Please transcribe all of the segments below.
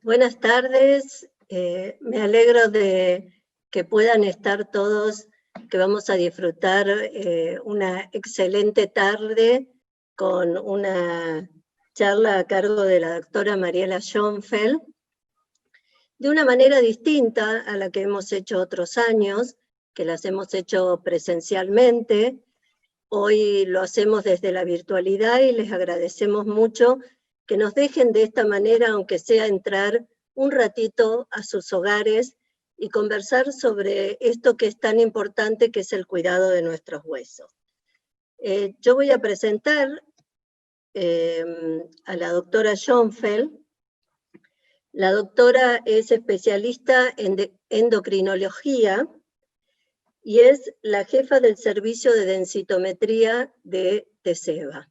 Buenas tardes, me alegro de que puedan estar todos, que vamos a disfrutar una excelente tarde con una charla a cargo de la doctora Mariela Schoenfeld, de una manera distinta a la que hemos hecho otros años, que las hemos hecho presencialmente. Hoy lo hacemos desde la virtualidad y les agradecemos mucho que nos dejen de esta manera, aunque sea entrar un ratito a sus hogares y conversar sobre esto que es tan importante, que es el cuidado de nuestros huesos. Yo voy a presentar a la doctora Schoenfeld. La doctora es especialista en endocrinología y es la jefa del servicio de densitometría de TESEBA.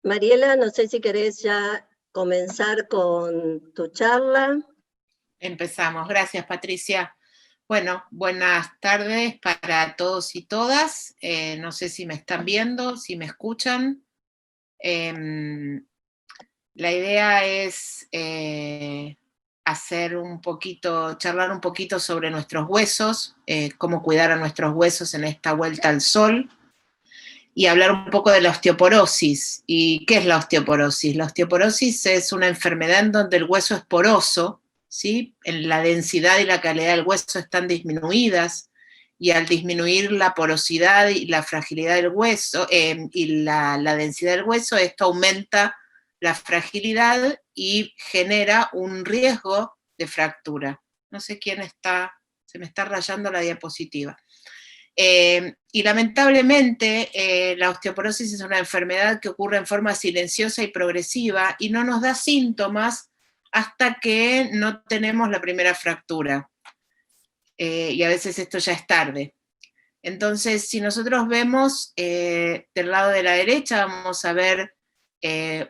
Mariela, no sé si querés ya comenzar con tu charla. Empezamos. Gracias, Patricia. Bueno, buenas tardes para todos y todas. No sé si me están viendo, si me escuchan. La idea es charlar un poquito sobre nuestros huesos, cómo cuidar a nuestros huesos en esta vuelta al sol, y hablar un poco de la osteoporosis. ¿Y qué es la osteoporosis? La osteoporosis es una enfermedad en donde el hueso es poroso, ¿sí? La densidad y la calidad del hueso están disminuidas, y al disminuir la porosidad y la fragilidad del hueso, y la densidad del hueso, esto aumenta la fragilidad y genera un riesgo de fractura. No sé quién está, se me está rayando la diapositiva. Y lamentablemente la osteoporosis es una enfermedad que ocurre en forma silenciosa y progresiva y no nos da síntomas hasta que no tenemos la primera fractura. Y a veces esto ya es tarde. Entonces, si nosotros vemos del lado de la derecha, vamos a ver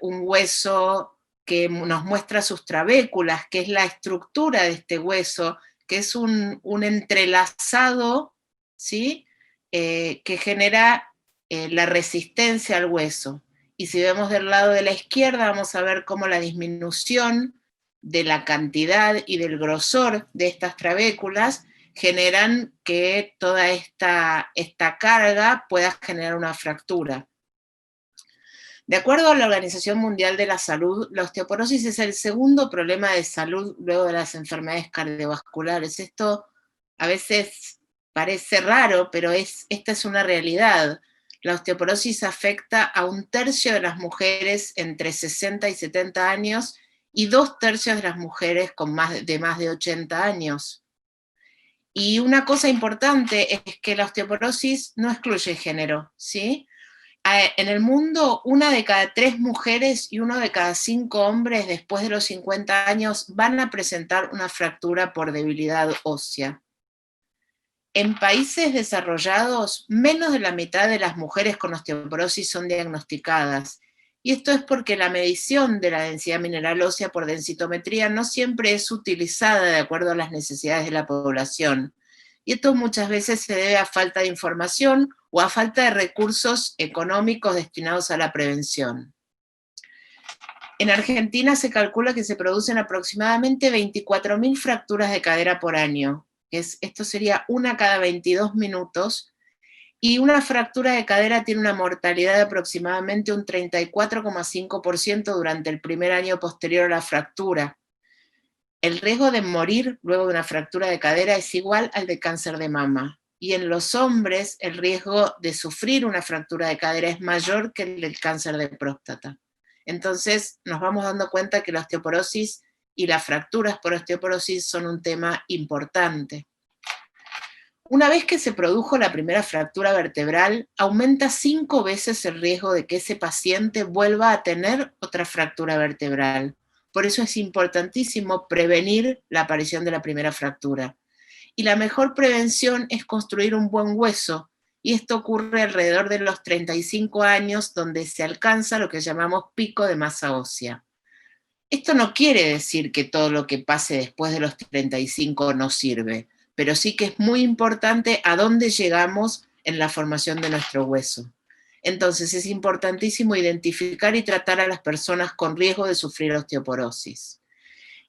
un hueso que nos muestra sus trabéculas, que es la estructura de este hueso, que es un entrelazado, ¿sí? Que genera la resistencia al hueso. Y si vemos del lado de la izquierda, vamos a ver cómo la disminución de la cantidad y del grosor de estas trabéculas generan que toda esta carga pueda generar una fractura. De acuerdo a la Organización Mundial de la Salud, la osteoporosis es el segundo problema de salud luego de las enfermedades cardiovasculares. Esto a veces parece raro, pero esta es una realidad. La osteoporosis afecta a 1/3 de las mujeres entre 60 y 70 años y 2/3 de las mujeres con más de 80 años. Y una cosa importante es que la osteoporosis no excluye género, ¿sí? En el mundo, 1 de cada 3 mujeres y 1 de cada 5 hombres después de los 50 años van a presentar una fractura por debilidad ósea. En países desarrollados, menos de la mitad de las mujeres con osteoporosis son diagnosticadas. Y esto es porque la medición de la densidad mineral ósea por densitometría no siempre es utilizada de acuerdo a las necesidades de la población. Y esto muchas veces se debe a falta de información o a falta de recursos económicos destinados a la prevención. En Argentina se calcula que se producen aproximadamente 24.000 fracturas de cadera por año. Esto sería 1 cada 22 minutos, y una fractura de cadera tiene una mortalidad de aproximadamente un 34,5% durante el primer año posterior a la fractura. El riesgo de morir luego de una fractura de cadera es igual al de cáncer de mama. Y en los hombres el riesgo de sufrir una fractura de cadera es mayor que el del cáncer de próstata. Entonces nos vamos dando cuenta que la osteoporosis y las fracturas por osteoporosis son un tema importante. Una vez que se produjo la primera fractura vertebral, aumenta 5 veces el riesgo de que ese paciente vuelva a tener otra fractura vertebral. Por eso es importantísimo prevenir la aparición de la primera fractura. Y la mejor prevención es construir un buen hueso, y esto ocurre alrededor de los 35 años, donde se alcanza lo que llamamos pico de masa ósea. Esto no quiere decir que todo lo que pase después de los 35 no sirve, pero sí que es muy importante a dónde llegamos en la formación de nuestro hueso. Entonces es importantísimo identificar y tratar a las personas con riesgo de sufrir osteoporosis.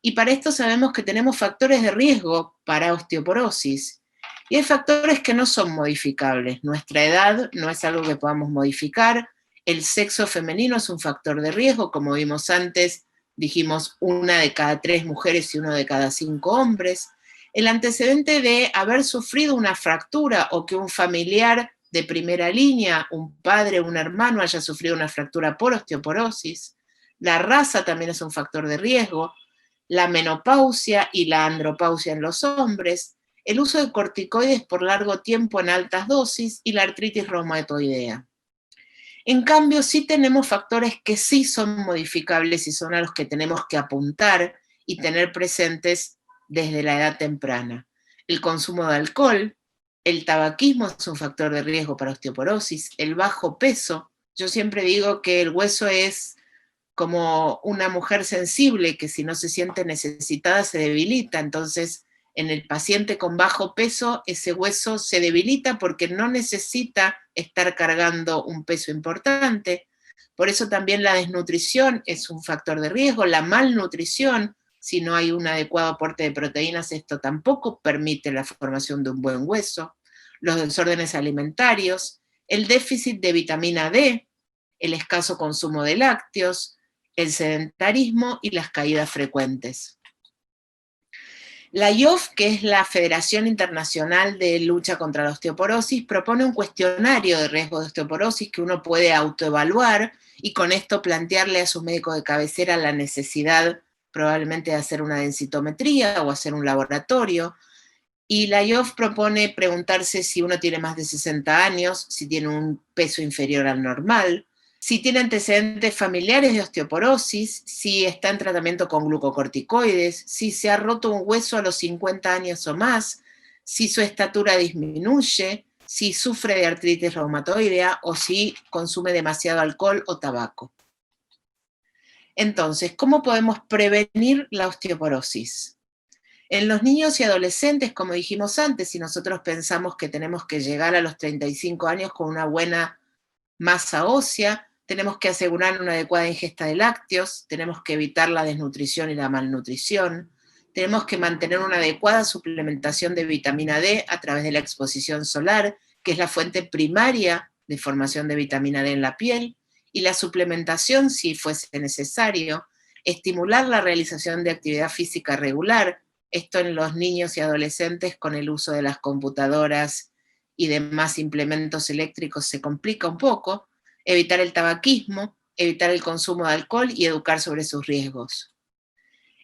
Y para esto sabemos que tenemos factores de riesgo para osteoporosis. Y hay factores que no son modificables. Nuestra edad no es algo que podamos modificar. El sexo femenino es un factor de riesgo, como vimos antes, dijimos 1 de cada 3 mujeres y 1 de cada 5 hombres. El antecedente de haber sufrido una fractura o que un familiar de primera línea, un padre o un hermano haya sufrido una fractura por osteoporosis. La raza también es un factor de riesgo. La menopausia y la andropausia en los hombres, el uso de corticoides por largo tiempo en altas dosis y la artritis reumatoidea. En cambio, sí tenemos factores que sí son modificables y son a los que tenemos que apuntar y tener presentes desde la edad temprana. El consumo de alcohol, el tabaquismo es un factor de riesgo para osteoporosis, el bajo peso. Yo siempre digo que el hueso es como una mujer sensible que si no se siente necesitada se debilita. Entonces, en el paciente con bajo peso, ese hueso se debilita porque no necesita estar cargando un peso importante. Por eso también la desnutrición es un factor de riesgo, la malnutrición, si no hay un adecuado aporte de proteínas, esto tampoco permite la formación de un buen hueso. Los desórdenes alimentarios, el déficit de vitamina D, el escaso consumo de lácteos, el sedentarismo y las caídas frecuentes. La IOF, que es la Federación Internacional de Lucha contra la Osteoporosis, propone un cuestionario de riesgo de osteoporosis que uno puede autoevaluar y con esto plantearle a su médico de cabecera la necesidad probablemente de hacer una densitometría o hacer un laboratorio. Y la IOF propone preguntarse si uno tiene más de 60 años, si tiene un peso inferior al normal, si tiene antecedentes familiares de osteoporosis, si está en tratamiento con glucocorticoides, si se ha roto un hueso a los 50 años o más, si su estatura disminuye, si sufre de artritis reumatoidea o si consume demasiado alcohol o tabaco. Entonces, ¿cómo podemos prevenir la osteoporosis? En los niños y adolescentes, como dijimos antes, si nosotros pensamos que tenemos que llegar a los 35 años con una buena masa ósea, tenemos que asegurar una adecuada ingesta de lácteos, tenemos que evitar la desnutrición y la malnutrición, tenemos que mantener una adecuada suplementación de vitamina D a través de la exposición solar, que es la fuente primaria de formación de vitamina D en la piel, y la suplementación, si fuese necesario, estimular la realización de actividad física regular, esto en los niños y adolescentes con el uso de las computadoras y demás implementos eléctricos se complica un poco, evitar el tabaquismo, evitar el consumo de alcohol y educar sobre sus riesgos.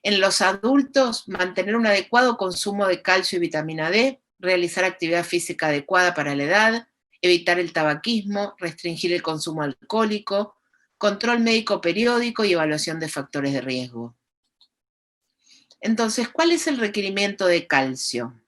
En los adultos, mantener un adecuado consumo de calcio y vitamina D, realizar actividad física adecuada para la edad, evitar el tabaquismo, restringir el consumo alcohólico, control médico periódico y evaluación de factores de riesgo. Entonces, ¿cuál es el requerimiento de calcio?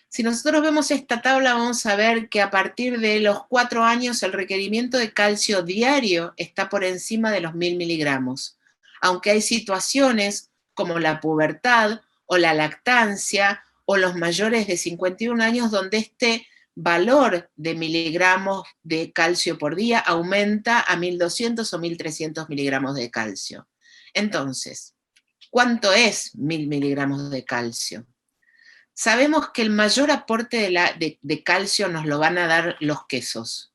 Si nosotros vemos esta tabla, vamos a ver que a partir de los 4 años el requerimiento de calcio diario está por encima de los 1000 miligramos, aunque hay situaciones como la pubertad o la lactancia o los mayores de 51 años donde este valor de miligramos de calcio por día aumenta a 1200 o 1300 miligramos de calcio. Entonces, ¿cuánto es 1000 miligramos de calcio? Sabemos que el mayor aporte de calcio nos lo van a dar los quesos.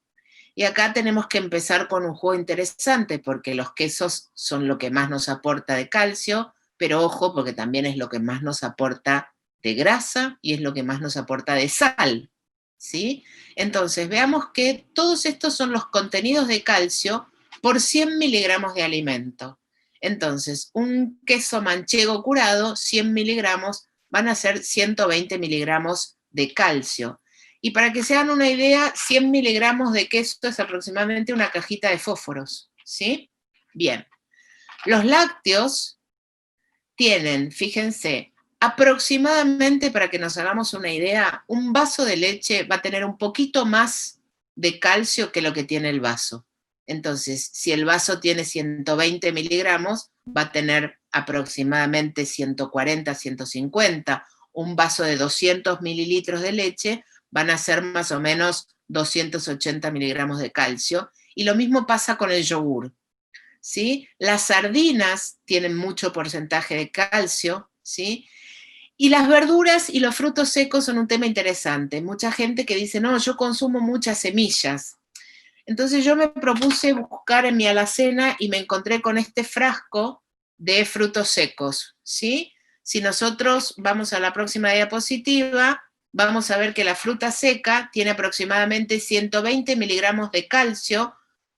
Y acá tenemos que empezar con un juego interesante, porque los quesos son lo que más nos aporta de calcio, pero ojo, porque también es lo que más nos aporta de grasa y es lo que más nos aporta de sal, ¿sí? Entonces, veamos que todos estos son los contenidos de calcio por 100 miligramos de alimento. Entonces, un queso manchego curado, 100 miligramos, van a ser 120 miligramos de calcio. Y para que se hagan una idea, 100 miligramos de queso es aproximadamente una cajita de fósforos, ¿sí? Bien. Los lácteos tienen, fíjense, aproximadamente, para que nos hagamos una idea, un vaso de leche va a tener un poquito más de calcio que lo que tiene el vaso. Entonces, si el vaso tiene 120 miligramos, va a tener aproximadamente 140, 150. Un vaso de 200 mililitros de leche van a ser más o menos 280 miligramos de calcio, y lo mismo pasa con el yogur, ¿sí? Las sardinas tienen mucho porcentaje de calcio, ¿sí? Y las verduras y los frutos secos son un tema interesante. Mucha gente que dice, no, yo consumo muchas semillas. Entonces yo me propuse buscar en mi alacena y me encontré con este frasco de frutos secos, ¿sí? Si nosotros vamos a la próxima diapositiva, vamos a ver que la fruta seca tiene aproximadamente 120 miligramos de calcio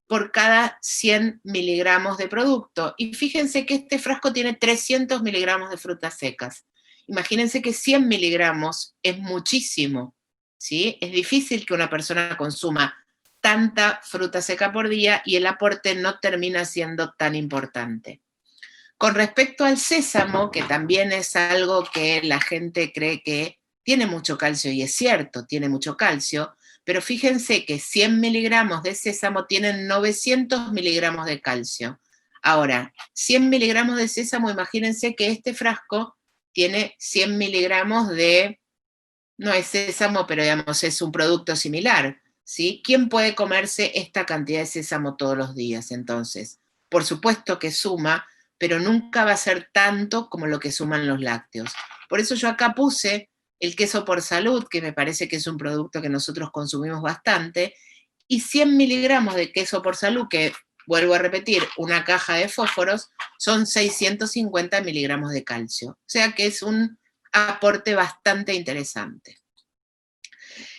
por cada 100 miligramos de producto. Y fíjense que este frasco tiene 300 miligramos de frutas secas. Imagínense que 100 miligramos es muchísimo, ¿sí? Es difícil que una persona consuma tanta fruta seca por día y el aporte no termina siendo tan importante. Con respecto al sésamo, que también es algo que la gente cree que tiene mucho calcio, y es cierto, tiene mucho calcio, pero fíjense que 100 miligramos de sésamo tienen 900 miligramos de calcio. Ahora, 100 miligramos de sésamo, imagínense que este frasco tiene 100 miligramos de, no es sésamo, pero digamos es un producto similar, ¿sí? ¿Quién puede comerse esta cantidad de sésamo todos los días entonces? Por supuesto que suma, pero nunca va a ser tanto como lo que suman los lácteos. Por eso yo acá puse el queso por salud, que me parece que es un producto que nosotros consumimos bastante, y 100 miligramos de queso por salud, que vuelvo a repetir, una caja de fósforos, son 650 miligramos de calcio. O sea que es un aporte bastante interesante.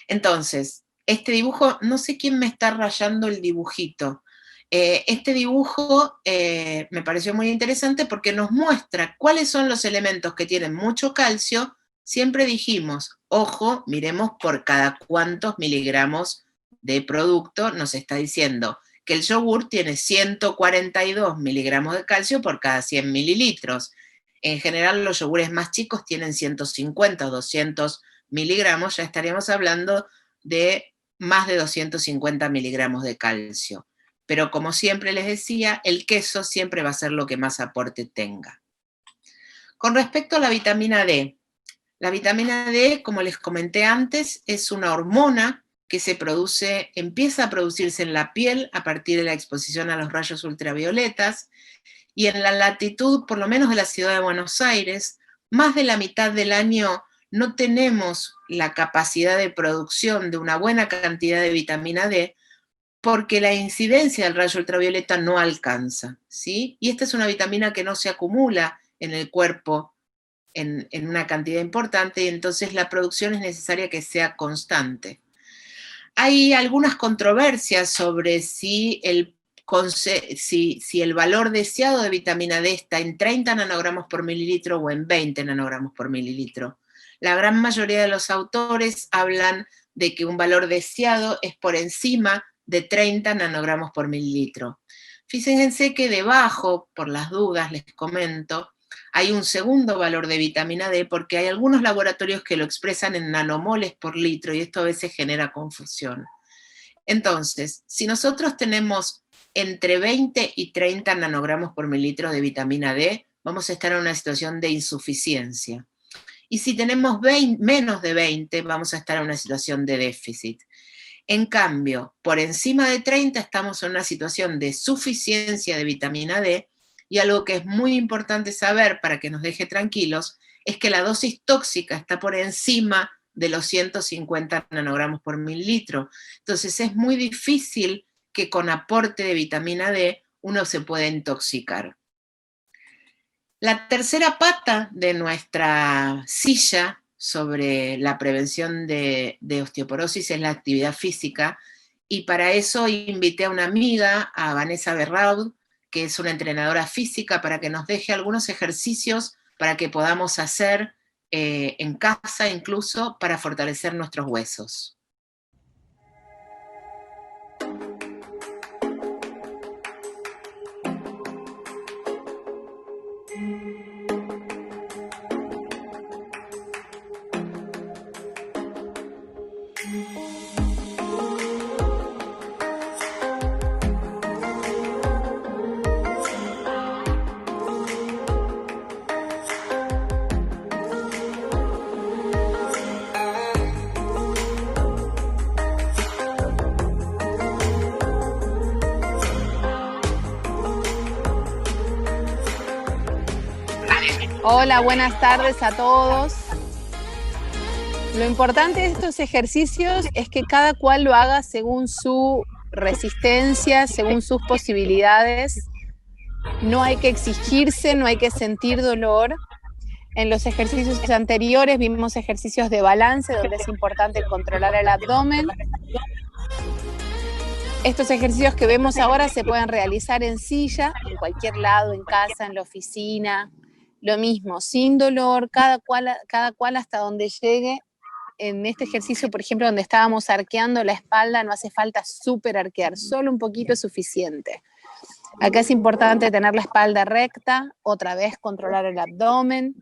Entonces, este dibujo, no sé quién me está rayando el dibujito. Este dibujo me pareció muy interesante porque nos muestra cuáles son los elementos que tienen mucho calcio. Siempre dijimos, ojo, miremos por cada cuántos miligramos de producto nos está diciendo que el yogur tiene 142 miligramos de calcio por cada 100 mililitros. En general, los yogures más chicos tienen 150 o 200 miligramos, ya estaríamos hablando de más de 250 miligramos de calcio. Pero como siempre les decía, el queso siempre va a ser lo que más aporte tenga. Con respecto a la vitamina D, como les comenté antes, es una hormona que se produce, empieza a producirse en la piel a partir de la exposición a los rayos ultravioletas, y en la latitud, por lo menos de la ciudad de Buenos Aires, más de la mitad del año no tenemos la capacidad de producción de una buena cantidad de vitamina D porque la incidencia del rayo ultravioleta no alcanza, ¿sí? Y esta es una vitamina que no se acumula en el cuerpo en una cantidad importante, y entonces la producción es necesaria que sea constante. Hay algunas controversias sobre si el valor deseado de vitamina D está en 30 nanogramos por mililitro o en 20 nanogramos por mililitro. La gran mayoría de los autores hablan de que un valor deseado es por encima de 30 nanogramos por mililitro. Fíjense que debajo, por las dudas les comento, hay un segundo valor de vitamina D porque hay algunos laboratorios que lo expresan en nanomoles por litro y esto a veces genera confusión. Entonces, si nosotros tenemos entre 20 y 30 nanogramos por mililitro de vitamina D, vamos a estar en una situación de insuficiencia. Y si tenemos menos de 20, vamos a estar en una situación de déficit. En cambio, por encima de 30 estamos en una situación de suficiencia de vitamina D, y algo que es muy importante saber para que nos deje tranquilos es que la dosis tóxica está por encima de los 150 nanogramos por mililitro. Entonces es muy difícil que con aporte de vitamina D uno se pueda intoxicar. La tercera pata de nuestra silla sobre la prevención de osteoporosis es la actividad física, y para eso invité a una amiga, a Vanessa Berraud, que es una entrenadora física, para que nos deje algunos ejercicios para que podamos hacer en casa incluso para fortalecer nuestros huesos. Hola, buenas tardes a todos. Lo importante de estos ejercicios es que cada cual lo haga según su resistencia, según sus posibilidades. No hay que exigirse, no hay que sentir dolor. En los ejercicios anteriores vimos ejercicios de balance, donde es importante controlar el abdomen. Estos ejercicios que vemos ahora se pueden realizar en silla, en cualquier lado, en casa, en la oficina. Lo mismo, sin dolor, cada cual hasta donde llegue. En este ejercicio, por ejemplo, donde estábamos arqueando la espalda, no hace falta súper arquear, solo un poquito es suficiente. Acá es importante tener la espalda recta, otra vez controlar el abdomen.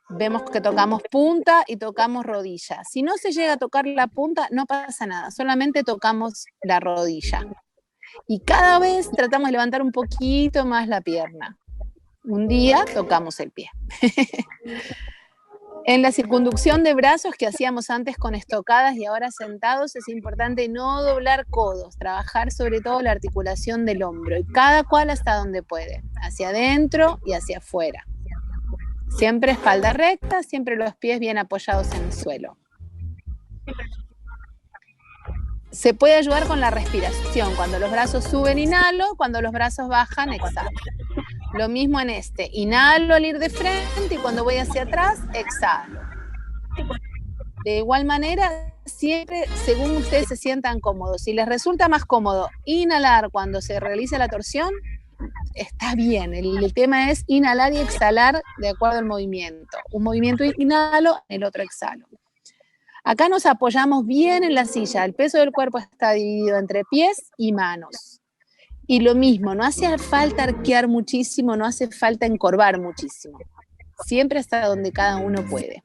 Vemos que tocamos punta y tocamos rodilla. Si no se llega a tocar la punta, no pasa nada, solamente tocamos la rodilla. Y cada vez tratamos de levantar un poquito más la pierna. Un día tocamos el pie. En la circunducción de brazos que hacíamos antes con estocadas y ahora sentados, es importante no doblar codos, trabajar sobre todo la articulación del hombro, y cada cual hasta donde puede, hacia adentro y hacia afuera. Siempre espalda recta, siempre los pies bien apoyados en el suelo. Se puede ayudar con la respiración. Cuando los brazos suben, inhalo. Cuando los brazos bajan, exhalo. Lo mismo en este. Inhalo al ir de frente y cuando voy hacia atrás, exhalo. De igual manera, siempre según ustedes se sientan cómodos. Si les resulta más cómodo inhalar cuando se realiza la torsión, está bien. El tema es inhalar y exhalar de acuerdo al movimiento. Un movimiento inhalo, el otro exhalo. Acá nos apoyamos bien en la silla. El peso del cuerpo está dividido entre pies y manos. Y lo mismo, no hace falta arquear muchísimo, no hace falta encorvar muchísimo. Siempre hasta donde cada uno puede.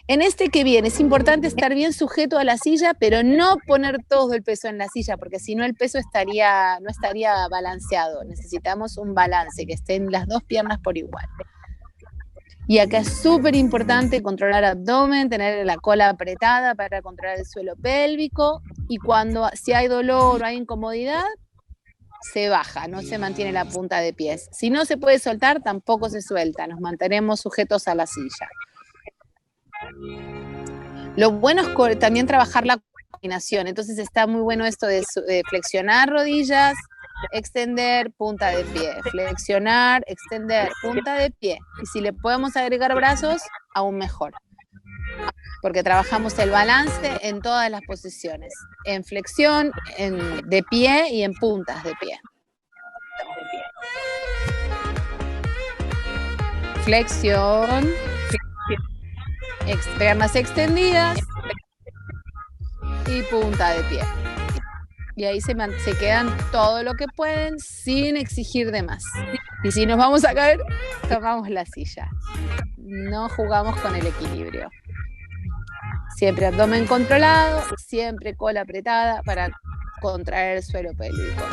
En este que viene, es importante estar bien sujeto a la silla, pero no poner todo el peso en la silla, porque si no el peso no estaría balanceado. Necesitamos un balance, que estén las dos piernas por igual. Y acá es súper importante controlar abdomen, tener la cola apretada para controlar el suelo pélvico, y si hay dolor o hay incomodidad, se baja, no se mantiene la punta de pies. Si no se puede soltar, tampoco se suelta, nos mantenemos sujetos a la silla. Lo bueno es también trabajar la coordinación, entonces está muy bueno esto de flexionar rodillas, extender, punta de pie, flexionar, extender, punta de pie. Y si le podemos agregar brazos, aún mejor, porque trabajamos el balance en todas las posiciones, en flexión, de pie y en puntas de pie. Flexión, piernas extendidas y punta de pie. Y ahí se quedan todo lo que pueden sin exigir de más. Y si nos vamos a caer, tomamos la silla. No jugamos con el equilibrio. Siempre abdomen controlado, siempre cola apretada para contraer el suelo pélvico.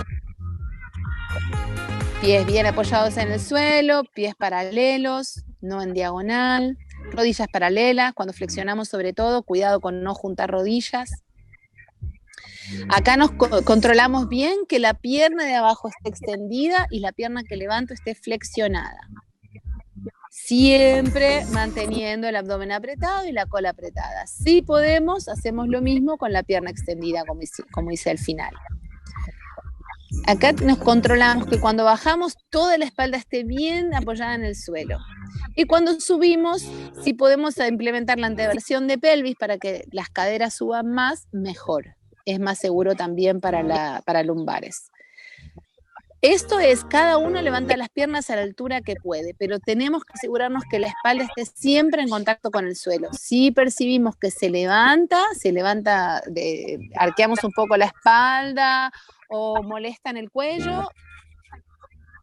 Pies bien apoyados en el suelo, pies paralelos, no en diagonal. Rodillas paralelas, cuando flexionamos sobre todo, cuidado con no juntar rodillas. Acá nos controlamos bien que la pierna de abajo esté extendida y la pierna que levanto esté flexionada. Siempre manteniendo el abdomen apretado y la cola apretada. Si podemos, hacemos lo mismo con la pierna extendida, como hice al final. Acá nos controlamos que cuando bajamos toda la espalda esté bien apoyada en el suelo. Y cuando subimos, si podemos implementar la anteversión de pelvis para que las caderas suban más, mejor. Es más seguro también para lumbares. Esto es, cada uno levanta las piernas a la altura que puede, pero tenemos que asegurarnos que la espalda esté siempre en contacto con el suelo. Si percibimos que se levanta, arqueamos un poco la espalda o molesta en el cuello,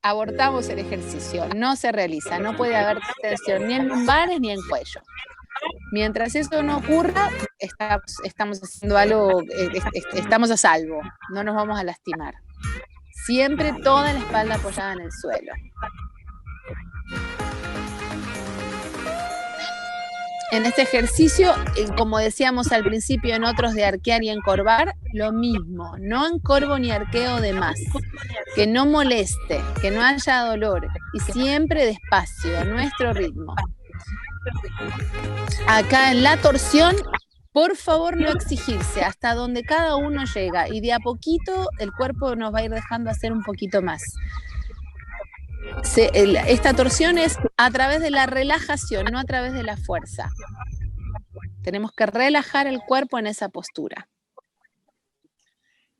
abortamos el ejercicio, no se realiza, no puede haber tensión ni en lumbares ni en cuello. Mientras eso no ocurra, estamos haciendo algo, estamos a salvo, no nos vamos a lastimar. Siempre toda la espalda apoyada en el suelo. En este ejercicio, como decíamos al principio en otros de arquear y encorvar, lo mismo, no encorvo ni arqueo de más, que no moleste, que no haya dolor y siempre despacio, a nuestro ritmo. Acá en la torsión, por favor no exigirse hasta donde cada uno llega y de a poquito el cuerpo nos va a ir dejando hacer un poquito más. Esta torsión es a través de la relajación, no a través de la fuerza. Tenemos que relajar el cuerpo en esa postura.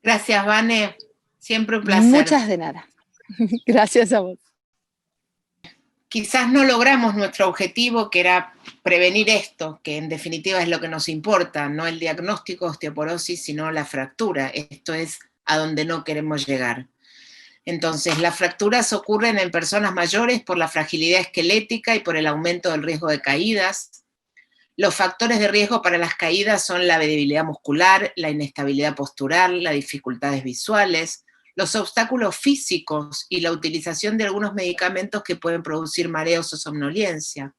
Gracias, Vane. Siempre un placer. Muchas de nada. Gracias a vos. Quizás no logramos nuestro objetivo, que era prevenir esto, que en definitiva es lo que nos importa, no el diagnóstico de osteoporosis, sino la fractura. Esto es a donde no queremos llegar. Entonces, las fracturas ocurren en personas mayores por la fragilidad esquelética y por el aumento del riesgo de caídas. Los factores de riesgo para las caídas son la debilidad muscular, la inestabilidad postural, las dificultades visuales, los obstáculos físicos y la utilización de algunos medicamentos que pueden producir mareos o somnolencia.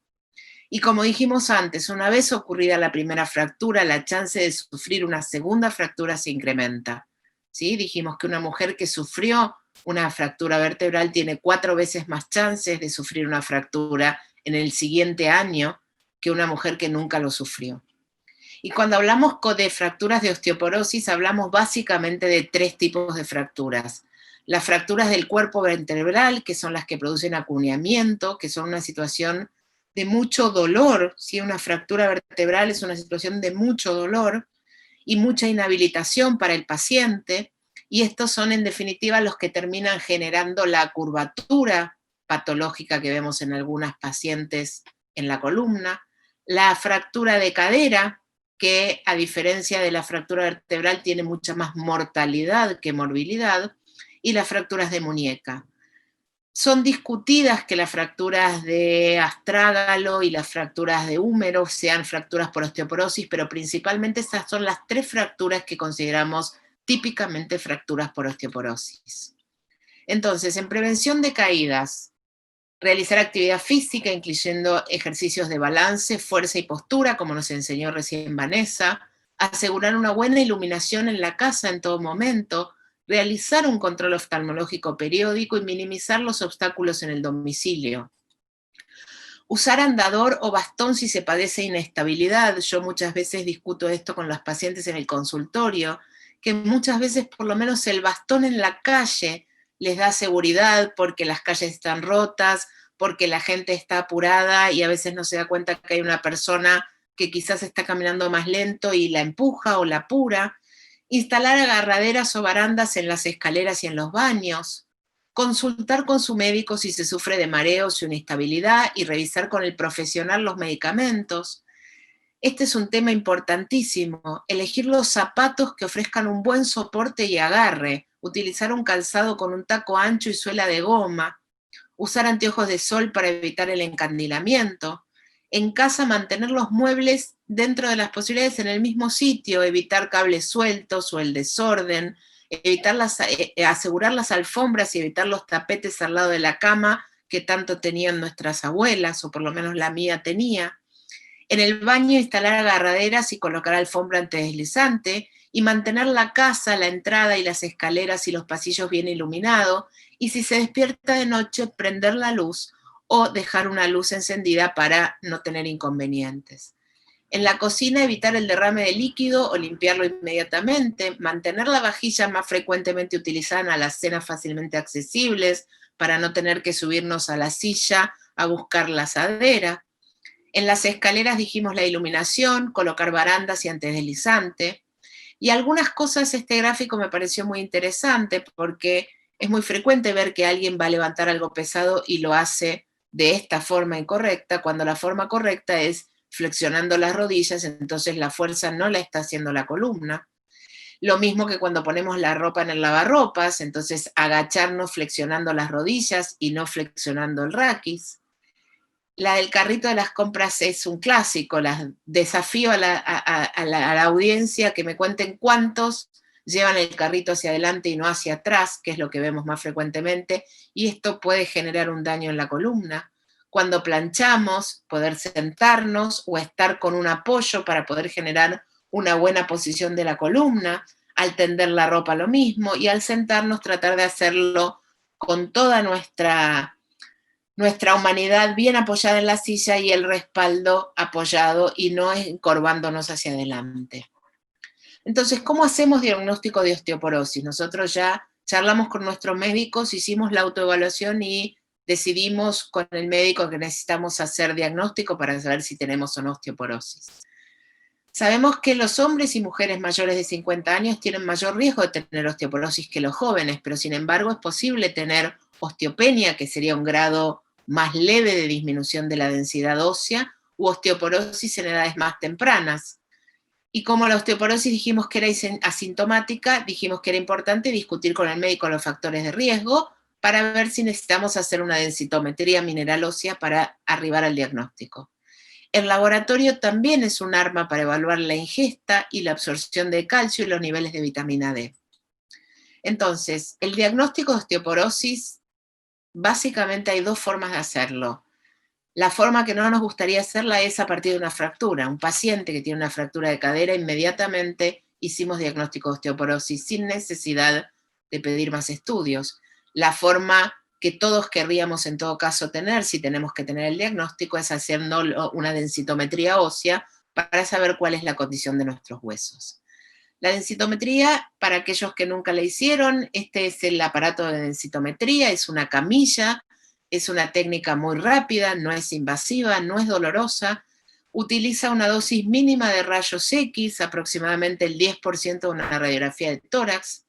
Y como dijimos antes, una vez ocurrida la primera fractura, la chance de sufrir una segunda fractura se incrementa. ¿Sí? Dijimos que una mujer que sufrió una fractura vertebral tiene 4 veces más chances de sufrir una fractura en el siguiente año que una mujer que nunca lo sufrió. Y cuando hablamos de fracturas de osteoporosis, hablamos básicamente de 3 tipos de fracturas. Las fracturas del cuerpo vertebral, que son las que producen acuñamiento, que son una situación de mucho dolor. ¿Sí? Una fractura vertebral es una situación de mucho dolor y mucha inhabilitación para el paciente. Y estos son, en definitiva, los que terminan generando la curvatura patológica que vemos en algunas pacientes en la columna. La fractura de cadera, que a diferencia de la fractura vertebral tiene mucha más mortalidad que morbilidad, y las fracturas de muñeca. Son discutidas que las fracturas de astrágalo y las fracturas de húmero sean fracturas por osteoporosis, pero principalmente estas son las 3 fracturas que consideramos típicamente fracturas por osteoporosis. Entonces, en prevención de caídas, realizar actividad física, incluyendo ejercicios de balance, fuerza y postura, como nos enseñó recién Vanessa, asegurar una buena iluminación en la casa en todo momento, realizar un control oftalmológico periódico y minimizar los obstáculos en el domicilio. Usar andador o bastón si se padece inestabilidad. Yo muchas veces discuto esto con los pacientes en el consultorio, que muchas veces por lo menos el bastón en la calle les da seguridad porque las calles están rotas, porque la gente está apurada y a veces no se da cuenta que hay una persona que quizás está caminando más lento y la empuja o la apura. Instalar agarraderas o barandas en las escaleras y en los baños. Consultar con su médico si se sufre de mareos o inestabilidad y revisar con el profesional los medicamentos. Este es un tema importantísimo. Elegir los zapatos que ofrezcan un buen soporte y agarre. Utilizar un calzado con un taco ancho y suela de goma. Usar anteojos de sol para evitar el encandilamiento. En casa, mantener los muebles dentro de las posibilidades en el mismo sitio, evitar cables sueltos o el desorden, asegurar las alfombras y evitar los tapetes al lado de la cama que tanto tenían nuestras abuelas, o por lo menos la mía tenía. En el baño, instalar agarraderas y colocar alfombra antideslizante, y mantener la casa, la entrada y las escaleras y los pasillos bien iluminados, y si se despierta de noche, prender la luz o dejar una luz encendida para no tener inconvenientes. En la cocina, evitar el derrame de líquido o limpiarlo inmediatamente, mantener la vajilla más frecuentemente utilizada en las cenas fácilmente accesibles para no tener que subirnos a la silla a buscar la asadera. En las escaleras dijimos la iluminación, colocar barandas y antideslizante. Y algunas cosas, este gráfico me pareció muy interesante porque es muy frecuente ver que alguien va a levantar algo pesado y lo hace de esta forma incorrecta, cuando la forma correcta es flexionando las rodillas, entonces la fuerza no la está haciendo la columna. Lo mismo que cuando ponemos la ropa en el lavarropas, entonces agacharnos flexionando las rodillas y no flexionando el raquis. La del carrito de las compras es un clásico, desafío a la audiencia que me cuenten cuántos llevan el carrito hacia adelante y no hacia atrás, que es lo que vemos más frecuentemente, y esto puede generar un daño en la columna. Cuando planchamos, poder sentarnos o estar con un apoyo para poder generar una buena posición de la columna. Al tender la ropa lo mismo, y al sentarnos tratar de hacerlo con toda nuestra humanidad bien apoyada en la silla y el respaldo apoyado y no encorvándonos hacia adelante. Entonces, ¿cómo hacemos diagnóstico de osteoporosis? Nosotros ya charlamos con nuestros médicos, hicimos la autoevaluación y decidimos con el médico que necesitamos hacer diagnóstico para saber si tenemos o no osteoporosis. Sabemos que los hombres y mujeres mayores de 50 años tienen mayor riesgo de tener osteoporosis que los jóvenes, pero sin embargo es posible tener osteopenia, que sería un grado más leve de disminución de la densidad ósea, u osteoporosis en edades más tempranas. Y como la osteoporosis dijimos que era asintomática, dijimos que era importante discutir con el médico los factores de riesgo para ver si necesitamos hacer una densitometría mineral ósea para arribar al diagnóstico. El laboratorio también es un arma para evaluar la ingesta y la absorción de calcio y los niveles de vitamina D. Entonces, el diagnóstico de osteoporosis, básicamente hay dos formas de hacerlo. La forma que no nos gustaría hacerla es a partir de una fractura. Un paciente que tiene una fractura de cadera, inmediatamente hicimos diagnóstico de osteoporosis sin necesidad de pedir más estudios. La forma que todos querríamos en todo caso tener, si tenemos que tener el diagnóstico, es haciendo una densitometría ósea para saber cuál es la condición de nuestros huesos. La densitometría, para aquellos que nunca la hicieron, este es el aparato de densitometría, es una camilla. Es una técnica muy rápida, no es invasiva, no es dolorosa, utiliza una dosis mínima de rayos X, aproximadamente el 10% de una radiografía de tórax.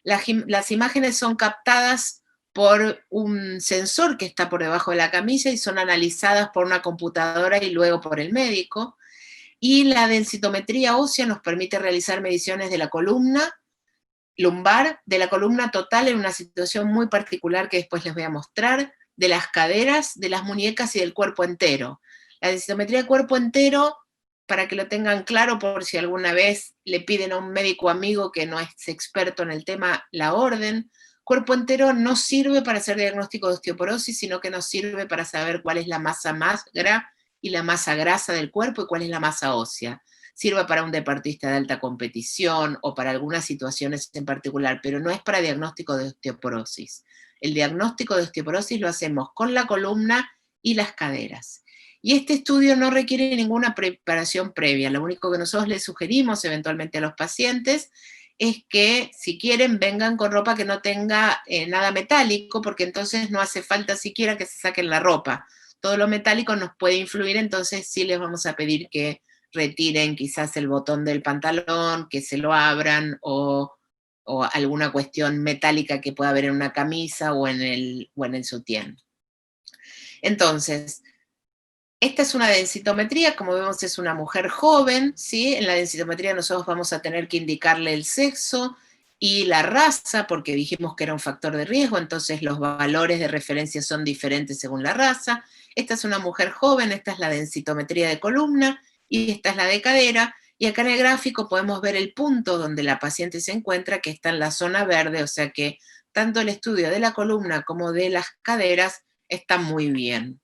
Las imágenes son captadas por un sensor que está por debajo de la camilla y son analizadas por una computadora y luego por el médico. Y la densitometría ósea nos permite realizar mediciones de la columna lumbar, de la columna total en una situación muy particular que después les voy a mostrar, de las caderas, de las muñecas y del cuerpo entero. La densitometría de cuerpo entero, para que lo tengan claro por si alguna vez le piden a un médico amigo que no es experto en el tema la orden, cuerpo entero no sirve para hacer diagnóstico de osteoporosis, sino que nos sirve para saber cuál es la masa magra y la masa grasa del cuerpo y cuál es la masa ósea. Sirve para un deportista de alta competición o para algunas situaciones en particular, pero no es para diagnóstico de osteoporosis. El diagnóstico de osteoporosis lo hacemos con la columna y las caderas. Y este estudio no requiere ninguna preparación previa. Lo único que nosotros les sugerimos eventualmente a los pacientes es que, si quieren, vengan con ropa que no tenga nada metálico, porque entonces no hace falta siquiera que se saquen la ropa. Todo lo metálico nos puede influir, entonces sí les vamos a pedir que retiren quizás el botón del pantalón, que se lo abran, o alguna cuestión metálica que pueda haber en una camisa o en el sutién. Entonces, esta es una densitometría, como vemos es una mujer joven, ¿sí? En la densitometría nosotros vamos a tener que indicarle el sexo y la raza, porque dijimos que era un factor de riesgo, entonces los valores de referencia son diferentes según la raza. Esta es una mujer joven, esta es la densitometría de columna, y esta es la de cadera. Y acá en el gráfico podemos ver el punto donde la paciente se encuentra, que está en la zona verde, o sea que tanto el estudio de la columna como de las caderas está muy bien.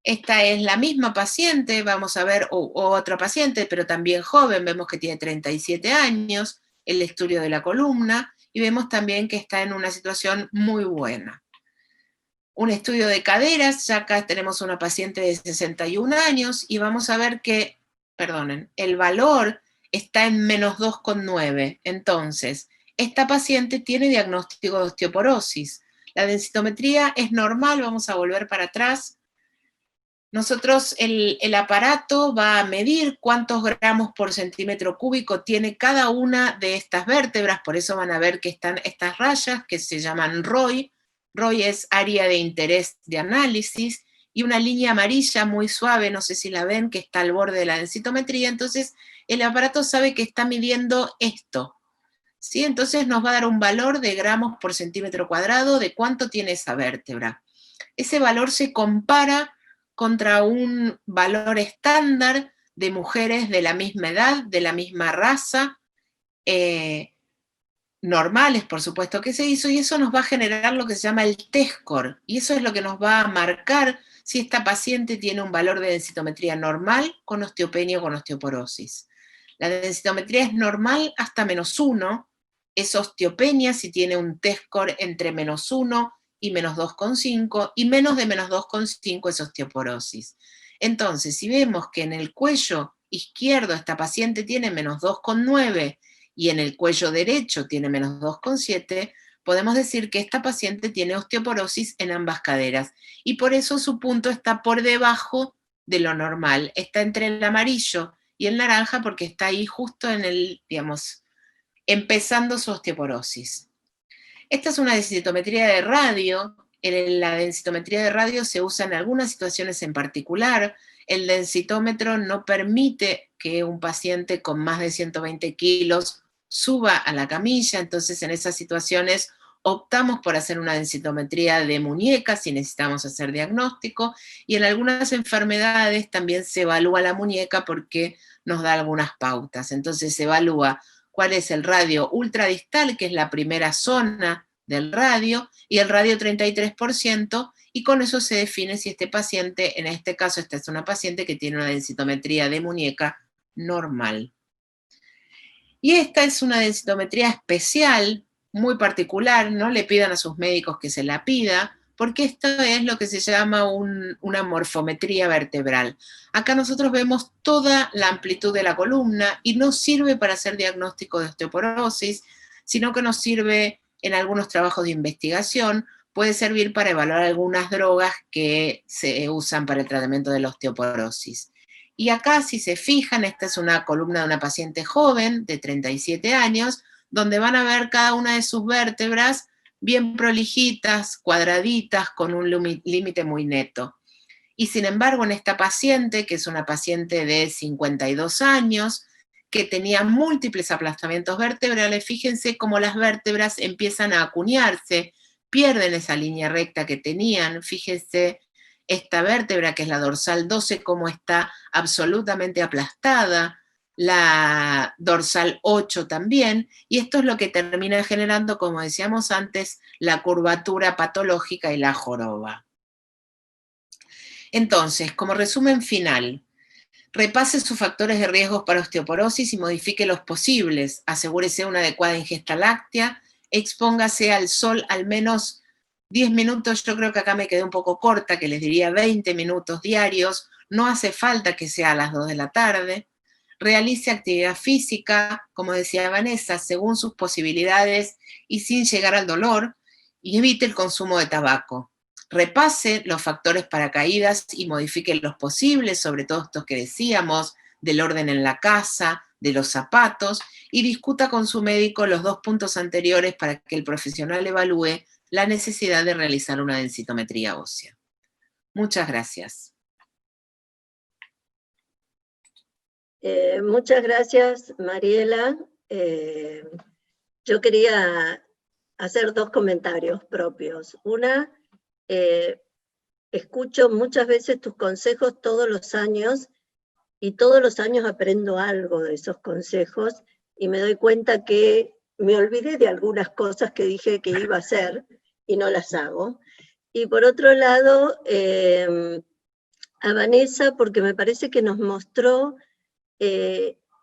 Esta es la misma paciente, vamos a ver otra paciente, pero también joven, vemos que tiene 37 años, el estudio de la columna, y vemos también que está en una situación muy buena. Un estudio de caderas, ya acá tenemos una paciente de 61 años, y vamos a ver que, el valor está en menos 2,9. Entonces, esta paciente tiene diagnóstico de osteoporosis. La densitometría es normal, vamos a volver para atrás. Nosotros, el aparato va a medir cuántos gramos por centímetro cúbico tiene cada una de estas vértebras, por eso van a ver que están estas rayas que se llaman ROI. ROI es área de interés de análisis, y una línea amarilla muy suave, no sé si la ven, que está al borde de la densitometría. Entonces el aparato sabe que está midiendo esto, ¿sí? Entonces nos va a dar un valor de gramos por centímetro cuadrado de cuánto tiene esa vértebra. Ese valor se compara contra un valor estándar de mujeres de la misma edad, de la misma raza, normales, por supuesto, que se hizo, y eso nos va a generar lo que se llama el T-score, y eso es lo que nos va a marcar si esta paciente tiene un valor de densitometría normal con osteopenia o con osteoporosis. La densitometría es normal hasta -1, es osteopenia si tiene un T-score entre -1 y -2,5, y menos de -2,5 es osteoporosis. Entonces, si vemos que en el cuello izquierdo esta paciente tiene -2,9 y en el cuello derecho tiene -2,7, podemos decir que esta paciente tiene osteoporosis en ambas caderas, y por eso su punto está por debajo de lo normal, está entre el amarillo y el naranja porque está ahí justo en el, digamos, empezando su osteoporosis. Esta es una densitometría de radio. La densitometría de radio se usa en algunas situaciones en particular. El densitómetro no permite que un paciente con más de 120 kilos suba a la camilla, entonces en esas situaciones optamos por hacer una densitometría de muñeca si necesitamos hacer diagnóstico, y en algunas enfermedades también se evalúa la muñeca porque nos da algunas pautas. Entonces se evalúa cuál es el radio ultradistal, que es la primera zona del radio, y el radio 33%, y con eso se define si este paciente, en este caso esta es una paciente que tiene una densitometría de muñeca normal. Y esta es una densitometría especial, muy particular, no le pidan a sus médicos que se la pida, porque esto es lo que se llama una morfometría vertebral. Acá nosotros vemos toda la amplitud de la columna y no sirve para hacer diagnóstico de osteoporosis, sino que nos sirve en algunos trabajos de investigación, puede servir para evaluar algunas drogas que se usan para el tratamiento de la osteoporosis. Y acá, si se fijan, esta es una columna de una paciente joven de 37 años, donde van a ver cada una de sus vértebras bien prolijitas, cuadraditas, con un límite muy neto. Y sin embargo, en esta paciente, que es una paciente de 52 años, que tenía múltiples aplastamientos vertebrales, fíjense cómo las vértebras empiezan a acuñarse, pierden esa línea recta que tenían. Fíjense esta vértebra, que es la dorsal 12, cómo está absolutamente aplastada, la dorsal 8 también, y esto es lo que termina generando, como decíamos antes, la curvatura patológica y la joroba. Entonces, como resumen final, repase sus factores de riesgo para osteoporosis y modifique los posibles. Asegúrese una adecuada ingesta láctea, expóngase al sol al menos 10 minutos, yo creo que acá me quedé un poco corta, que les diría 20 minutos diarios, no hace falta que sea a las 2 de la tarde. Realice actividad física, como decía Vanessa, según sus posibilidades y sin llegar al dolor, y evite el consumo de tabaco. Repase los factores para caídas y modifique los posibles, sobre todo estos que decíamos, del orden en la casa, de los zapatos, y discuta con su médico los 2 puntos anteriores para que el profesional evalúe la necesidad de realizar una densitometría ósea. Muchas gracias. Muchas gracias, Mariela. Yo quería hacer 2 comentarios propios. Una, escucho muchas veces tus consejos todos los años, y todos los años aprendo algo de esos consejos, y me doy cuenta que me olvidé de algunas cosas que dije que iba a hacer, y no las hago. Y por otro lado, a Vanessa, porque me parece que nos mostró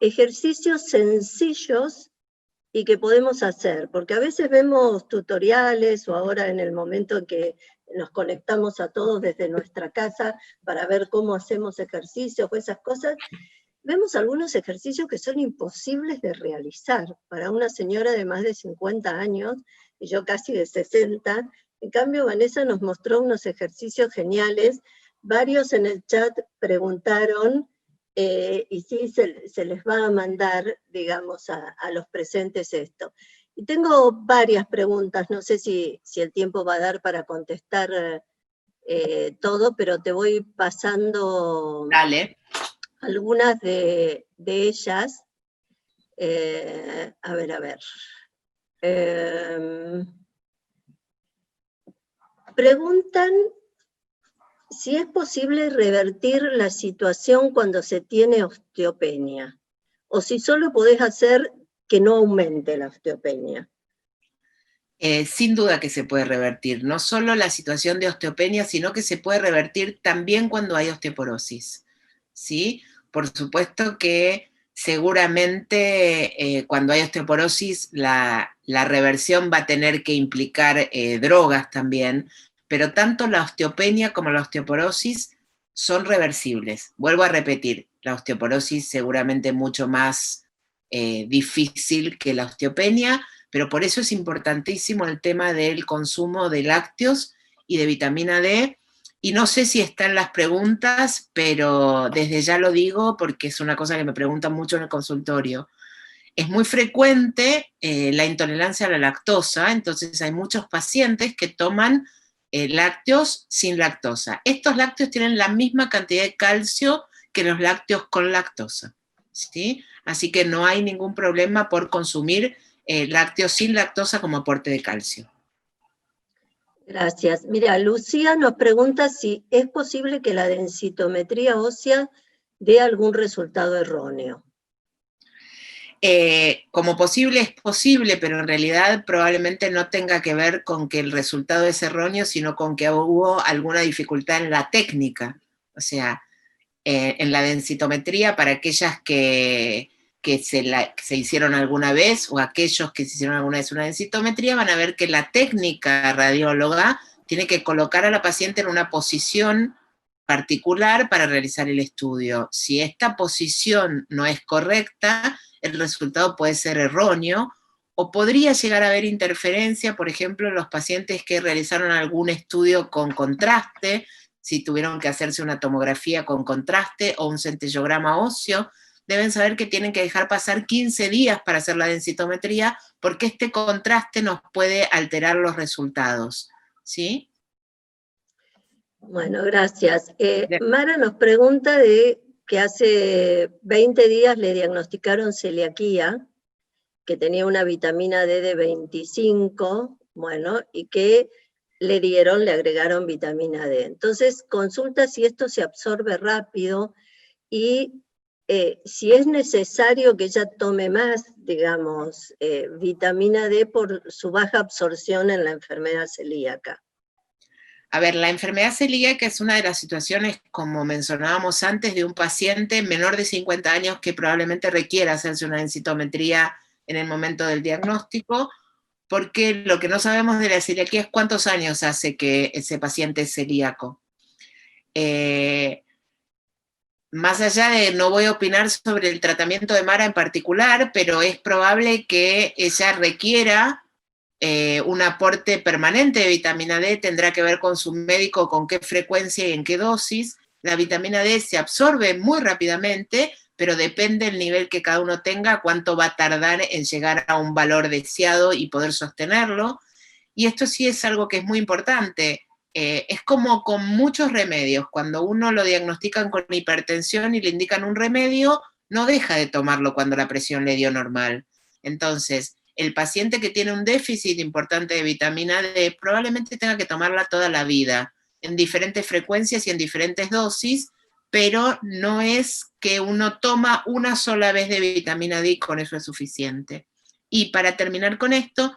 ejercicios sencillos y que podemos hacer, porque a veces vemos tutoriales, o ahora en el momento en que nos conectamos a todos desde nuestra casa para ver cómo hacemos ejercicios o esas cosas, vemos algunos ejercicios que son imposibles de realizar para una señora de más de 50 años, y yo casi de 60, en cambio Vanessa nos mostró unos ejercicios geniales. Varios en el chat preguntaron, y sí, se les va a mandar, digamos, a los presentes esto. Y tengo varias preguntas, no sé si el tiempo va a dar para contestar todo, pero te voy pasando algunas de ellas. A ver. Preguntan si es posible revertir la situación cuando se tiene osteopenia, o si solo podés hacer que no aumente la osteopenia. Sin duda que se puede revertir, no solo la situación de osteopenia, sino que se puede revertir también cuando hay osteoporosis, ¿sí? Por supuesto que seguramente cuando hay osteoporosis la reversión va a tener que implicar drogas también, pero tanto la osteopenia como la osteoporosis son reversibles. Vuelvo a repetir, la osteoporosis seguramente mucho más difícil que la osteopenia, pero por eso es importantísimo el tema del consumo de lácteos y de vitamina D, y no sé si está en las preguntas, pero desde ya lo digo porque es una cosa que me preguntan mucho en el consultorio. Es muy frecuente la intolerancia a la lactosa, entonces hay muchos pacientes que toman lácteos sin lactosa. Estos lácteos tienen la misma cantidad de calcio que los lácteos con lactosa, ¿sí? Así que no hay ningún problema por consumir lácteos sin lactosa como aporte de calcio. Gracias. Mira, Lucía nos pregunta si es posible que la densitometría ósea dé algún resultado erróneo. Como posible es posible, pero en realidad probablemente no tenga que ver con que el resultado es erróneo, sino con que hubo alguna dificultad en la técnica. O sea, en la densitometría, para aquellas que se hicieron alguna vez, o aquellos que se hicieron alguna vez una densitometría, van a ver que la técnica radióloga tiene que colocar a la paciente en una posición particular para realizar el estudio. Si esta posición no es correcta, el resultado puede ser erróneo, o podría llegar a haber interferencia, por ejemplo, en los pacientes que realizaron algún estudio con contraste, si tuvieron que hacerse una tomografía con contraste o un centellograma óseo, deben saber que tienen que dejar pasar 15 días para hacer la densitometría, porque este contraste nos puede alterar los resultados, ¿sí? Bueno, gracias. Mara nos pregunta de que hace 20 días le diagnosticaron celiaquía, que tenía una vitamina D de 25, bueno, y que le agregaron vitamina D. Entonces, consulta si esto se absorbe rápido y si es necesario que ella tome más, digamos, vitamina D por su baja absorción en la enfermedad celíaca. A ver, la enfermedad celíaca es una de las situaciones, como mencionábamos antes, de un paciente menor de 50 años que probablemente requiera hacerse una densitometría en el momento del diagnóstico, porque lo que no sabemos de la celiaquía es cuántos años hace que ese paciente es celíaco. Más allá de, no voy a opinar sobre el tratamiento de Mara en particular, pero es probable que ella requiera un aporte permanente de vitamina D, tendrá que ver con su médico, con qué frecuencia y en qué dosis. La vitamina D se absorbe muy rápidamente, pero depende del nivel que cada uno tenga, cuánto va a tardar en llegar a un valor deseado y poder sostenerlo. Y esto sí es algo que es muy importante. Es como con muchos remedios, cuando uno lo diagnostican con hipertensión y le indican un remedio, no deja de tomarlo cuando la presión le dio normal. Entonces, el paciente que tiene un déficit importante de vitamina D probablemente tenga que tomarla toda la vida, en diferentes frecuencias y en diferentes dosis, pero no es que uno toma una sola vez de vitamina D y con eso es suficiente. Y para terminar con esto,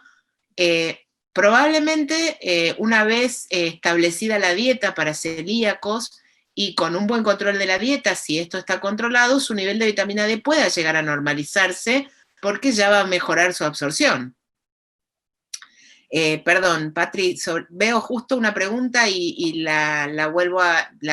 probablemente una vez establecida la dieta para celíacos y con un buen control de la dieta, si esto está controlado, su nivel de vitamina D pueda llegar a normalizarse porque ya va a mejorar su absorción. Perdón, Patri, veo justo una pregunta y la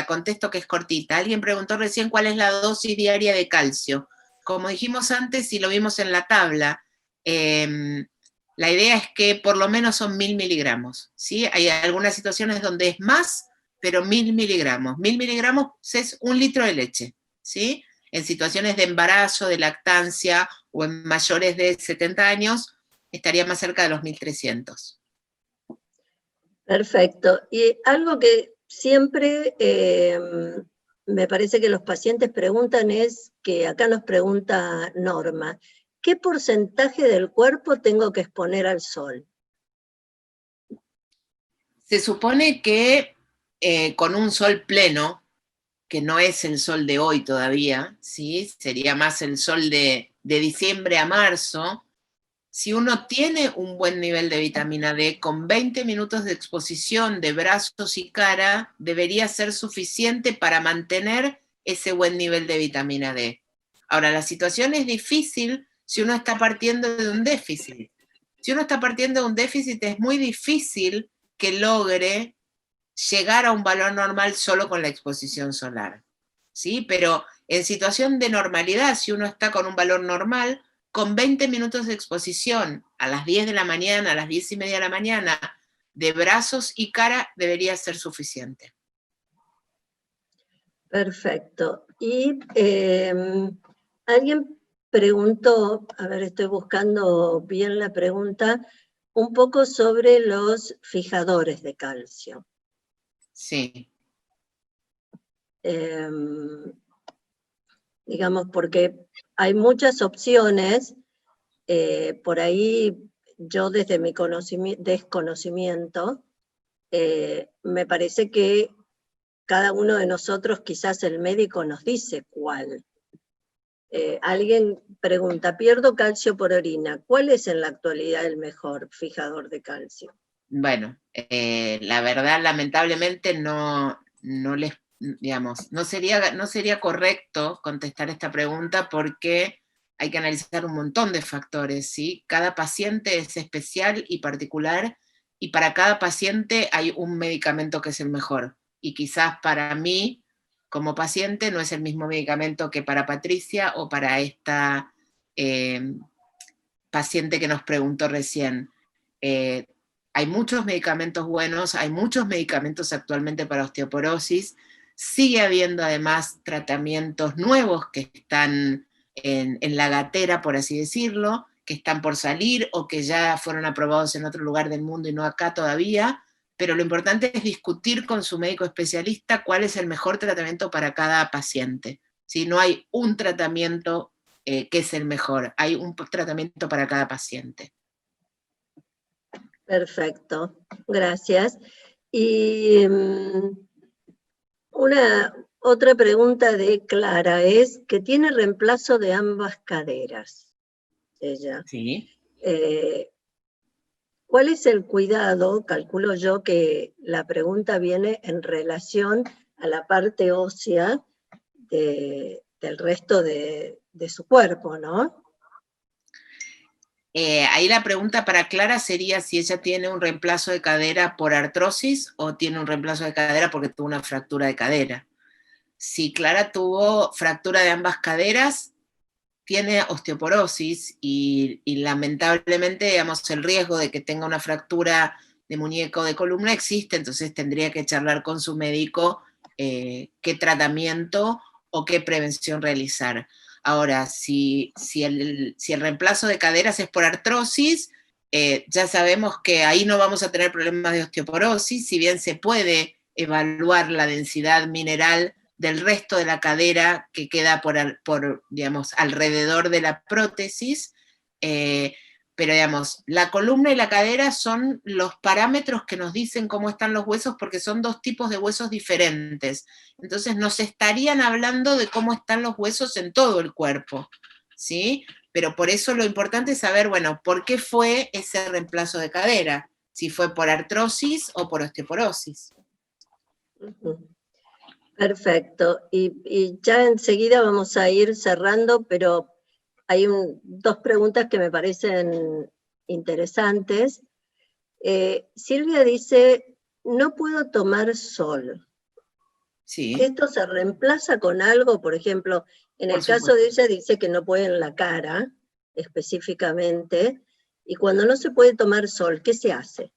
contesto, que es cortita. Alguien preguntó recién cuál es la dosis diaria de calcio. Como dijimos antes y lo vimos en la tabla, la idea es que por lo menos son 1000 miligramos, ¿sí? Hay algunas situaciones donde es más, pero 1000 miligramos. 1000 miligramos es 1 litro de leche, ¿sí? En situaciones de embarazo, de lactancia o en mayores de 70 años, estaría más cerca de los 1300. Perfecto. Y algo que siempre me parece que los pacientes preguntan es, que acá nos pregunta Norma, ¿qué porcentaje del cuerpo tengo que exponer al sol? Se supone que con un sol pleno, que no es el sol de hoy todavía, ¿sí? Sería más el sol de diciembre a marzo, Si uno tiene un buen nivel de vitamina D, con 20 minutos de exposición de brazos y cara, debería ser suficiente para mantener ese buen nivel de vitamina D. Ahora, la situación es difícil si uno está partiendo de un déficit. Si uno está partiendo de un déficit, es muy difícil que logre llegar a un valor normal solo con la exposición solar, ¿sí? Pero en situación de normalidad, si uno está con un valor normal, con 20 minutos de exposición a las 10 de la mañana, a las 10:30 de la mañana, de brazos y cara, debería ser suficiente. Perfecto. Y alguien preguntó, a ver, estoy buscando bien la pregunta, un poco sobre los fijadores de calcio. Sí. Digamos, porque hay muchas opciones, por ahí yo desde mi desconocimiento, me parece que cada uno de nosotros, quizás el médico nos dice cuál. Alguien pregunta, pierdo calcio por orina, ¿cuál es en la actualidad el mejor fijador de calcio? Bueno, la verdad, lamentablemente no sería correcto contestar esta pregunta porque hay que analizar un montón de factores, ¿sí? Cada paciente es especial y particular, y para cada paciente hay un medicamento que es el mejor. Y quizás para mí, como paciente, no es el mismo medicamento que para Patricia o para esta paciente que nos preguntó recién. Hay muchos medicamentos buenos, hay muchos medicamentos actualmente para osteoporosis, sigue habiendo además tratamientos nuevos que están en la gatera, por así decirlo, que están por salir o que ya fueron aprobados en otro lugar del mundo y no acá todavía, pero lo importante es discutir con su médico especialista cuál es el mejor tratamiento para cada paciente. ¿Sí? No hay un tratamiento que es el mejor, hay un tratamiento para cada paciente. Perfecto, gracias. Y otra pregunta de Clara es que tiene reemplazo de ambas caderas, ella. Sí. ¿Cuál es el cuidado? Calculo yo que la pregunta viene en relación a la parte ósea del resto de su cuerpo, ¿no? Ahí la pregunta para Clara sería si ella tiene un reemplazo de cadera por artrosis o tiene un reemplazo de cadera porque tuvo una fractura de cadera. Si Clara tuvo fractura de ambas caderas, tiene osteoporosis y lamentablemente, digamos, el riesgo de que tenga una fractura de muñeca o de columna existe, entonces tendría que charlar con su médico qué tratamiento o qué prevención realizar. Ahora, si el reemplazo de caderas es por artrosis, ya sabemos que ahí no vamos a tener problemas de osteoporosis, si bien se puede evaluar la densidad mineral del resto de la cadera que queda digamos, alrededor de la prótesis, pero digamos, la columna y la cadera son los parámetros que nos dicen cómo están los huesos porque son dos tipos de huesos diferentes. Entonces nos estarían hablando de cómo están los huesos en todo el cuerpo, ¿sí? Pero por eso lo importante es saber, bueno, ¿por qué fue ese reemplazo de cadera? Si fue por artrosis o por osteoporosis. Perfecto. Y ya enseguida vamos a ir cerrando, pero hay dos preguntas que me parecen interesantes. Silvia dice, no puedo tomar sol. Sí. ¿Esto se reemplaza con algo? Por ejemplo, en el caso de ella dice que no puede en la cara, específicamente, y cuando no se puede tomar sol, ¿qué se hace?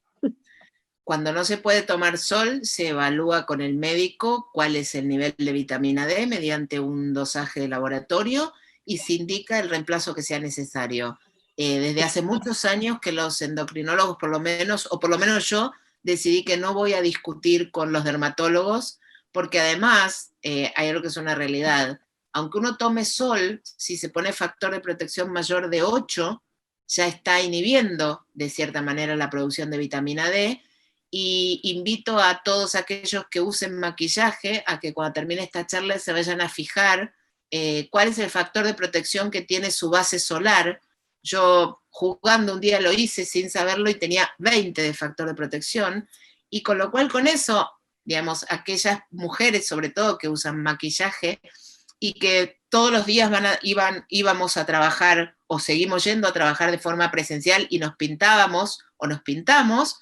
Cuando no se puede tomar sol, se evalúa con el médico cuál es el nivel de vitamina D mediante un dosaje de laboratorio y se indica el reemplazo que sea necesario. Desde hace muchos años que los endocrinólogos, por lo menos yo, decidí que no voy a discutir con los dermatólogos, porque además hay algo que es una realidad. Aunque uno tome sol, si se pone factor de protección mayor de 8, ya está inhibiendo de cierta manera la producción de vitamina D, y invito a todos aquellos que usen maquillaje a que cuando termine esta charla se vayan a fijar cuál es el factor de protección que tiene su base solar, yo jugando un día lo hice sin saberlo y tenía 20 de factor de protección, y con lo cual con eso, digamos, aquellas mujeres sobre todo que usan maquillaje y que todos los días íbamos a trabajar o seguimos yendo a trabajar de forma presencial y nos pintábamos o nos pintamos,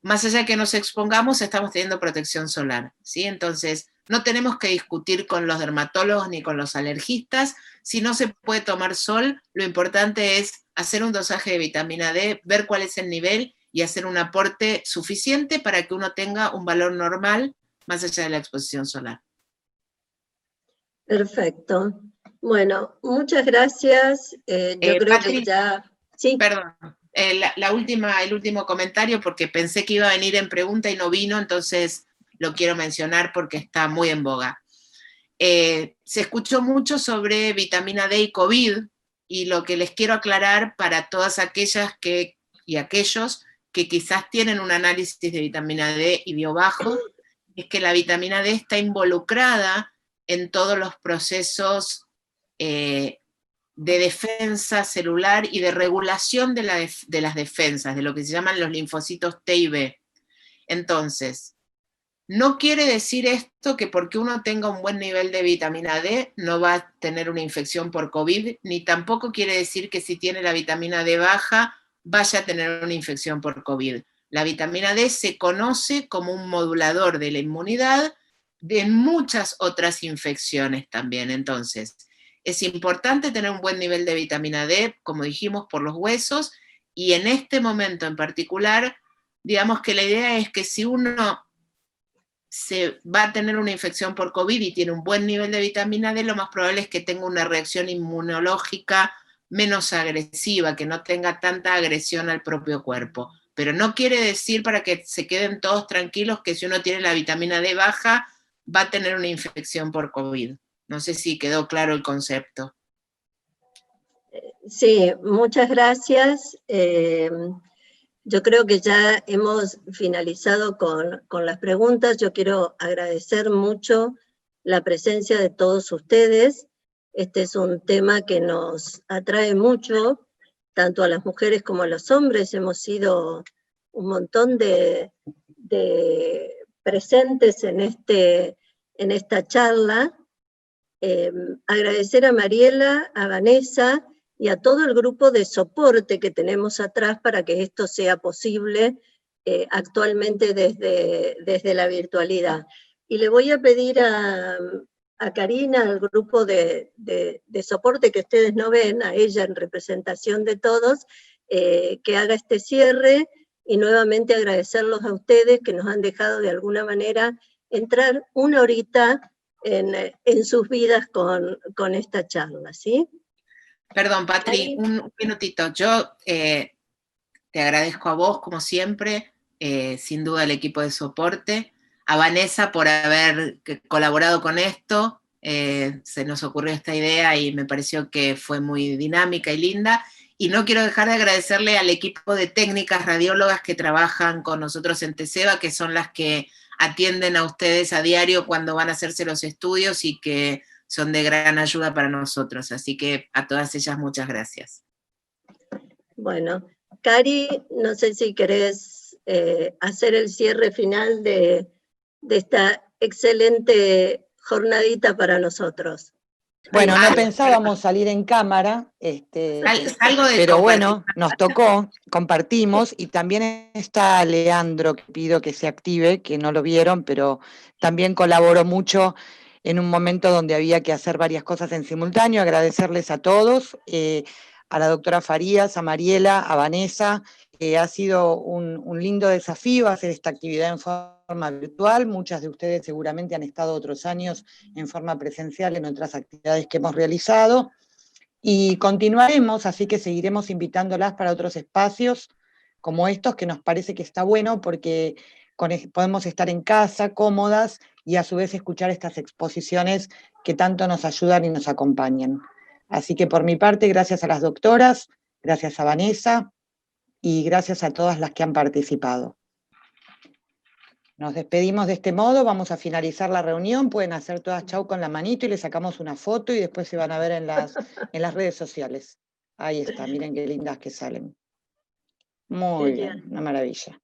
más allá de que nos expongamos, estamos teniendo protección solar, ¿sí? Entonces, no tenemos que discutir con los dermatólogos ni con los alergistas. Si no se puede tomar sol, lo importante es hacer un dosaje de vitamina D, ver cuál es el nivel y hacer un aporte suficiente para que uno tenga un valor normal más allá de la exposición solar. Perfecto. Bueno, muchas gracias. Yo creo Patri, que ya... Sí. Perdón, el último comentario, porque pensé que iba a venir en pregunta y no vino, entonces lo quiero mencionar porque está muy en boga. Se escuchó mucho sobre vitamina D y COVID, y lo que les quiero aclarar para todas aquellas y aquellos que quizás tienen un análisis de vitamina D y dio bajo, es que la vitamina D está involucrada en todos los procesos de defensa celular y de regulación de las defensas, de lo que se llaman los linfocitos T y B. Entonces, no quiere decir esto que porque uno tenga un buen nivel de vitamina D no va a tener una infección por COVID, ni tampoco quiere decir que si tiene la vitamina D baja vaya a tener una infección por COVID. La vitamina D se conoce como un modulador de la inmunidad de muchas otras infecciones también. Entonces, es importante tener un buen nivel de vitamina D, como dijimos, por los huesos, y en este momento en particular, digamos que la idea es que si uno se va a tener una infección por COVID y tiene un buen nivel de vitamina D, lo más probable es que tenga una reacción inmunológica menos agresiva, que no tenga tanta agresión al propio cuerpo. Pero no quiere decir, para que se queden todos tranquilos, que si uno tiene la vitamina D baja, va a tener una infección por COVID. No sé si quedó claro el concepto. Sí, muchas gracias. Yo creo que ya hemos finalizado con las preguntas. Yo quiero agradecer mucho la presencia de todos ustedes. Este es un tema que nos atrae mucho, tanto a las mujeres como a los hombres. Hemos sido un montón de presentes en esta charla. Agradecer a Mariela, a Vanessa, y a todo el grupo de soporte que tenemos atrás para que esto sea posible actualmente desde la virtualidad. Y le voy a pedir a Karina, al grupo de soporte que ustedes no ven, a ella en representación de todos, que haga este cierre, y nuevamente agradecerlos a ustedes que nos han dejado de alguna manera entrar una horita en sus vidas con esta charla, ¿sí? Perdón, Patri, un minutito. Yo te agradezco a vos, como siempre, sin duda al equipo de soporte, a Vanessa por haber colaborado con esto. Se nos ocurrió esta idea y me pareció que fue muy dinámica y linda. Y no quiero dejar de agradecerle al equipo de técnicas radiólogas que trabajan con nosotros en TESEBA, que son las que atienden a ustedes a diario cuando van a hacerse los estudios y que son de gran ayuda para nosotros. Así que a todas ellas muchas gracias. Bueno, Cari, no sé si querés hacer el cierre final de esta excelente jornadita para nosotros. Bueno, no pensábamos salir en cámara, pero bueno, nos tocó, compartimos, y también está Leandro, que pido que se active, que no lo vieron, pero también colaboró mucho en un momento donde había que hacer varias cosas en simultáneo. Agradecerles a todos, a la doctora Farías, a Mariela, a Vanessa. Ha sido un lindo desafío hacer esta actividad en forma virtual. Muchas de ustedes seguramente han estado otros años en forma presencial en otras actividades que hemos realizado. Y continuaremos, así que seguiremos invitándolas para otros espacios como estos, que nos parece que está bueno porque podemos estar en casa, cómodas, y a su vez escuchar estas exposiciones que tanto nos ayudan y nos acompañan. Así que por mi parte, gracias a las doctoras, gracias a Vanessa, y gracias a todas las que han participado. Nos despedimos de este modo, vamos a finalizar la reunión, pueden hacer todas chau con la manito y le sacamos una foto y después se van a ver en las redes sociales. Ahí está, miren qué lindas que salen. Muy bien, una maravilla.